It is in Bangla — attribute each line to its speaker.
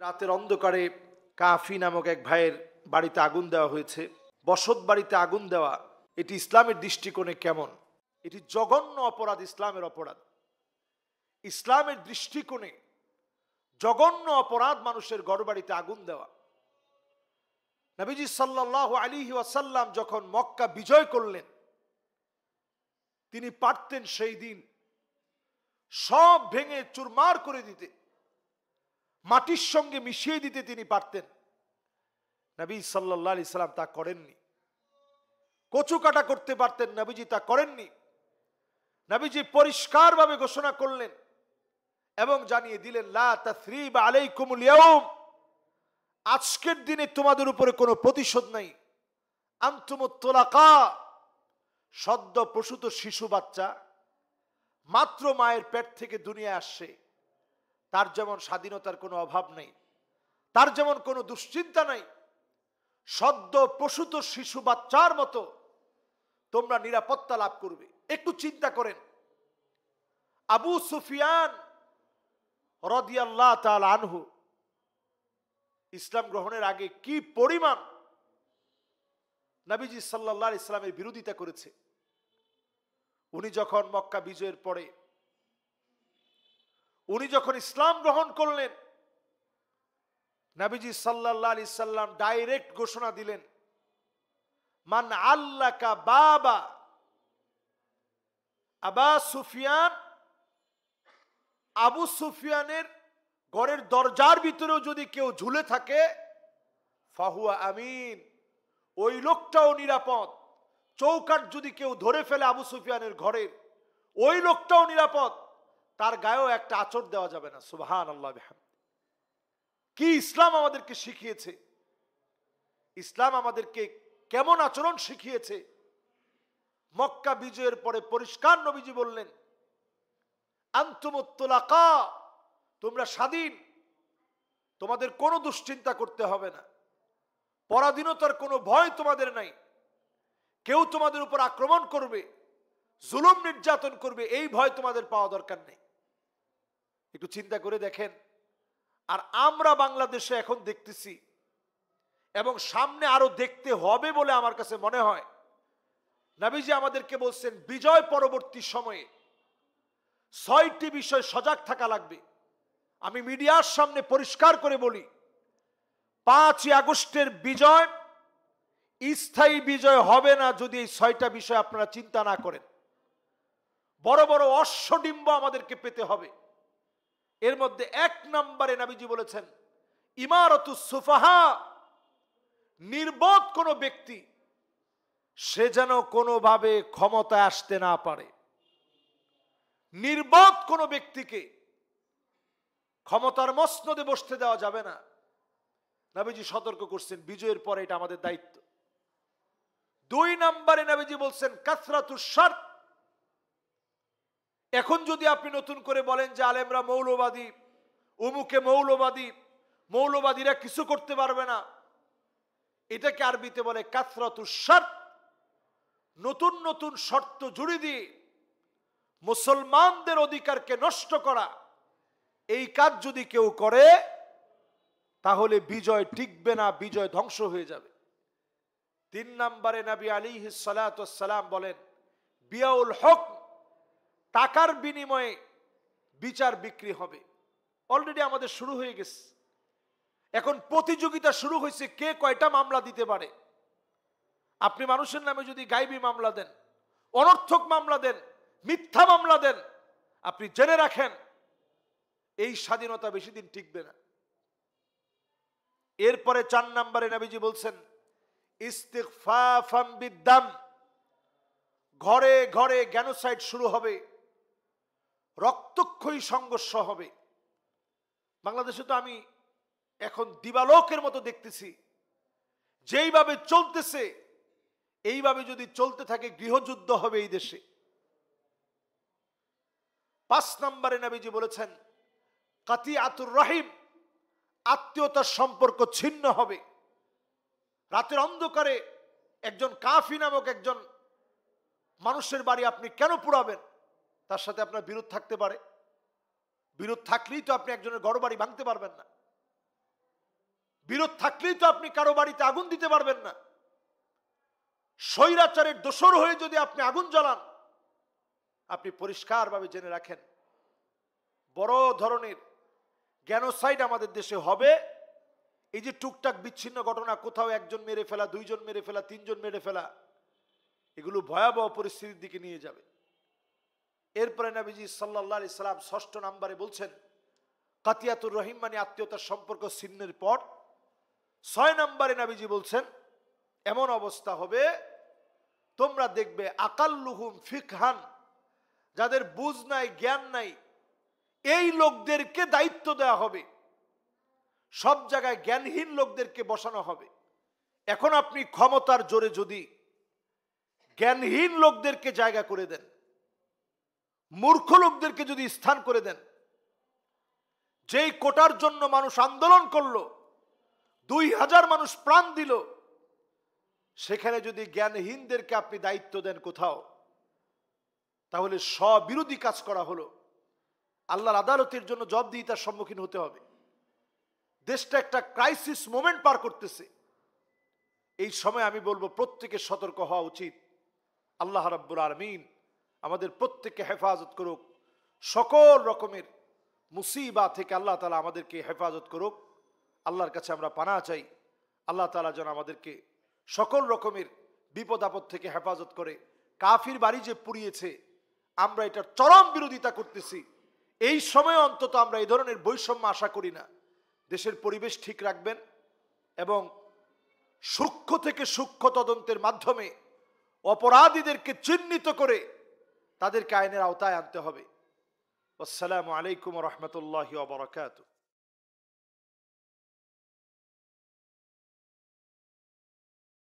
Speaker 1: রাতের অন্ধকারে কাফি নামক এক ভাইয়ের বাড়িতে আগুন দেওয়া হয়েছে। বসত বাড়িতে আগুন দেওয়া এটি ইসলামের দৃষ্টিকোণে কেমন? এটি জঘন্য অপরাধ, ইসলামের অপরাধ। ইসলামের দৃষ্টিকোণে জঘন্য অপরাধ মানুষের ঘরবাড়িতে আগুন দেওয়া। নবীজি সাল্লাল্লাহু আলাইহি ওয়াসাল্লাম যখন মক্কা বিজয় করলেন, তিনি পারতেন সেই দিন সব ভেঙে চুরমার করে দিতে, মাটির সঙ্গে মিশিয়ে দিতে তিনি পারতেন। নবী সাল্লাল্লাহু আলাইহি সাল্লাম তা করেননি। কচু কাটা করতে পারতেন, নবীজি তা করেননি। নবীজি পরিষ্কারভাবে ঘোষণা করলেন এবং জানিয়ে দিলেন, লা তাসরিবা আলাইকুমুল ইয়াউম, আজকের দিনে তোমাদের উপরে কোনো প্রতিশোধ নাই। আনতুমুত তুলাকা, সদ্য প্রসূত শিশু বাচ্চা মাত্র মায়ের পেট থেকে দুনিয়ায় আসছে, তার যেমন স্বাধীনতার কোনো অভাব নেই, তার যেমন কোনো দুশ্চিন্তা নাই, সদ্য প্রসূত শিশু বাচ্চার মতো তোমরা নিরাপত্তা লাভ করবে। একটু চিন্তা করেন, আবু সুফিয়ান রাদিয়াল্লাহু তাআলা আনহু ইসলাম গ্রহণের আগে কি পরিমাণ নবীজি সাল্লাল্লাহু আলাইহি সাল্লামের বিরোধিতা করেছে। উনি যখন মক্কা বিজয়ের পরে উনি যখন ইসলাম গ্রহণ করলেন, নবীজি সাল্লাল্লাহু আলাইহি সাল্লাম ডাইরেক্ট ঘোষণা দিলেন, মান আল্লাকা বাবা আবা সুফিয়ান, আবু সুফিয়ানের ঘরের দরজার ভিতরেও যদি কেউ ঝুলে থাকে, ফাহুয়া আমিন, ওই লোকটাও নিরাপদ। চৌকাঠ যদি কেউ ধরে ফেলে আবু সুফিয়ানের ঘরের, ওই লোকটাও নিরাপদ, তার গায়েও একটা আঁচড় দেওয়া যাবে না। সুবহানাল্লাহ বিহামদিহি। কি ইসলাম আমাদেরকে শিখিয়েছে! ইসলাম আমাদেরকে কেমন আচরণ শিখিয়েছে! মক্কা বিজয়ের পরে পরিষ্কার নবীজি বললেন, আনতুমুত তুলাকা, তোমরা স্বাধীন, তোমাদের কোনো দুশ্চিন্তা করতে হবে না, পরাধীনতার কোনো ভয় তোমাদের নাই। কেউ তোমাদের উপর আক্রমণ করবে, জুলুম নির্যাতন করবে, এই ভয় তোমাদের পাওয়া দরকার নেই। একটু চিন্তা করে দেখেন। আর আমরা বাংলাদেশে এখন দেখতেছি এবং সামনে আরো দেখতে হবে বলে আমার কাছে মনে হয়। নবীজি আমাদেরকে বলছেন, বিজয় পরবর্তী সময়ে 6টি বিষয় সজাগ থাকা লাগবে। আমি মিডিয়ার সামনে পরিষ্কার করে বলি, 5ই আগস্টের বিজয় স্থায়ী বিজয় হবে না যদি এই 6টা বিষয় আপনারা চিন্তা না করেন। বড় বড় অশ্বডিম্ব আমাদেরকে পেতে হবে। এর মধ্যে 1 নম্বরে নবীজি বলেছেন, ইমারাতুস সুফাহা, নির্বোধ কোন ব্যক্তি সে যেন কোনোভাবে ক্ষমতায় আসতে না পারে। নির্বোধ কোন ব্যক্তিকে ক্ষমতার মসনদে বসতে দেওয়া যাবে না। নবীজি সতর্ক করছেন, বিজয়ের পরে এটা আমাদের দায়িত্ব। 2 নম্বরে নবীজি বলছেন, কাসরাতুশ শারত। এখন যদি আপনি নতুন করে বলেন যে আলেমরা মৌলবাদী, উমুকে মৌলবাদী, মৌলবাদীরা কিছু করতে পারবে না, এটাকে আরবিতে বলে কাসরাতুশ শারত। নতুন নতুন শর্ত জুড়ে দিয়ে মুসলমানদের অধিকারকে নষ্ট করা, এই কাজ যদি কেউ করে তাহলে বিজয় টিকবে না, বিজয় ধ্বংস হয়ে যাবে। 3 নম্বরে নবী আলাইহিস সালাতু ওয়াস সালাম বলেন, বিয়াউল হুকম, টাকার বিনিময়ে বিচার বিক্রি হবে। অলরেডি আমাদের শুরু হয়ে গেছে। এখন প্রতিযোগিতা শুরু হয়েছে, কে কয়টা মামলা দিতে পারে। আপনি মানুষের নামে যদি গায়েবী মামলা দেন, অনর্থক মামলা দেন, মিথ্যা মামলা দেন, আপনি জেনে রাখেন এই স্বাধীনতা বেশি দিন টিকবে না। এরপরে 4 নম্বরে নবীজি বলছেন, ইস্তিগফাফাম বিদ্দাম, ঘরে ঘরে জেনোসাইড শুরু হবে, রক্তক্ষয়ী সংঘর্ষ হবে। বাংলাদেশে তো আমি এখন দিবালোকের মতো দেখতেছি, যেইভাবে চলতেছে এইভাবে যদি চলতে থাকে গৃহযুদ্ধ হবে এই দেশে। 5 নম্বরে নবীজি বলেছেন, কাতিয়াতুর রহিম, আত্মীয়তার সম্পর্ক ছিন্ন হবে। রাতের অন্ধকারে একজন কাফি নামক একজন মানুষের বাড়ি আপনি কেন পুরাবেন? তার সাথে আপনার বিরোধ থাকতে পারে, বিরোধ থাকলেই তো আপনি একজনের ঘর বাড়ি ভাঙতে পারবেন না। বিরোধ থাকলেই তো আপনি কারো বাড়িতে আগুন দিতে পারবেন না। স্বৈরাচারের দোসর হয়ে যদি আপনি আগুন জ্বালান, আপনি পরিষ্কারভাবে জেনে রাখেন বড় ধরনের গ্যানোসাইড আমাদের দেশে হবে। এই যে টুকটাক বিচ্ছিন্ন ঘটনা, কোথাও একজন মেরে ফেলা, দুইজন মেরে ফেলা, তিনজন মেরে ফেলা, এগুলো ভয়াবহ পরিস্থিতির দিকে নিয়ে যাবে। এরপরে নবীজি সাল্লাল্লাহু আলাইহি সাল্লাম ৬ষ্ঠ নম্বরে বলছেন কাতিয়াতুর রহিম মানে আত্মীয়তার সম্পর্ক ছিন্নের পর ৬ নম্বরে নবীজি বলছেন এমন অবস্থা হবে তোমরা দেখবে আকাল্লুহুম ফিকহান, যাদের বুঝ নাই, জ্ঞান নাই, এই লোকদেরকে দায়িত্ব দেওয়া হবে। সব জায়গায় জ্ঞানহীন লোকদেরকে বসানো হবে। এখন আপনি ক্ষমতার জোরে যদি জ্ঞানহীন লোকদেরকে জায়গা করে দেন, মূর্খ লোকদেরকে যদি স্থান করে দেন, যেই কোটার জন্য মানুষ আন্দোলন করলো, ২০০০ মানুষ প্রাণ দিল, সেখানে যদি জ্ঞানহীনদেরকে আপনি দায়িত্ব দেন কোথাও, তাহলে স্ববিরোধী কাজ করা হলো। আল্লাহর আদালতের জন্য জবাবদিহিতার সম্মুখীন হতে হবে। দেশটা একটা ক্রাইসিস মোমেন্ট পার করতেছে। এই সময় আমি বলবো প্রত্যেকের সতর্ক হওয়া উচিত। আল্লাহ রাব্বুল আলামিন আমাদের প্রত্যেককে হেফাজত করুক, সকল রকমের মুসিবা থেকে আল্লাহ তাআলা আমাদেরকে হেফাজত করুক। আল্লাহর কাছে আমরা পানাহ চাই, আল্লাহ তাআলা যেন আমাদেরকে সকল রকমের বিপদ আপদ থেকে হেফাজত করে। কাফির বাড়ি যে পুড়িয়েছে, আমরা এটার চরম বিরোধিতা করতেছি। এই সময় অন্তত আমরা এই ধরনের বৈষম্য আশা করি না। দেশের পরিবেশ ঠিক রাখবেন এবং সূক্ষ্ম থেকে সূক্ষ্ম তদন্তের মাধ্যমে অপরাধীদেরকে চিহ্নিত করে তাদেরকে আইনের আওতায় আনতে হবে। আসসালামু আলাইকুম ওয়া রাহমাতুল্লাহি ওয়া বারাকাতুহু।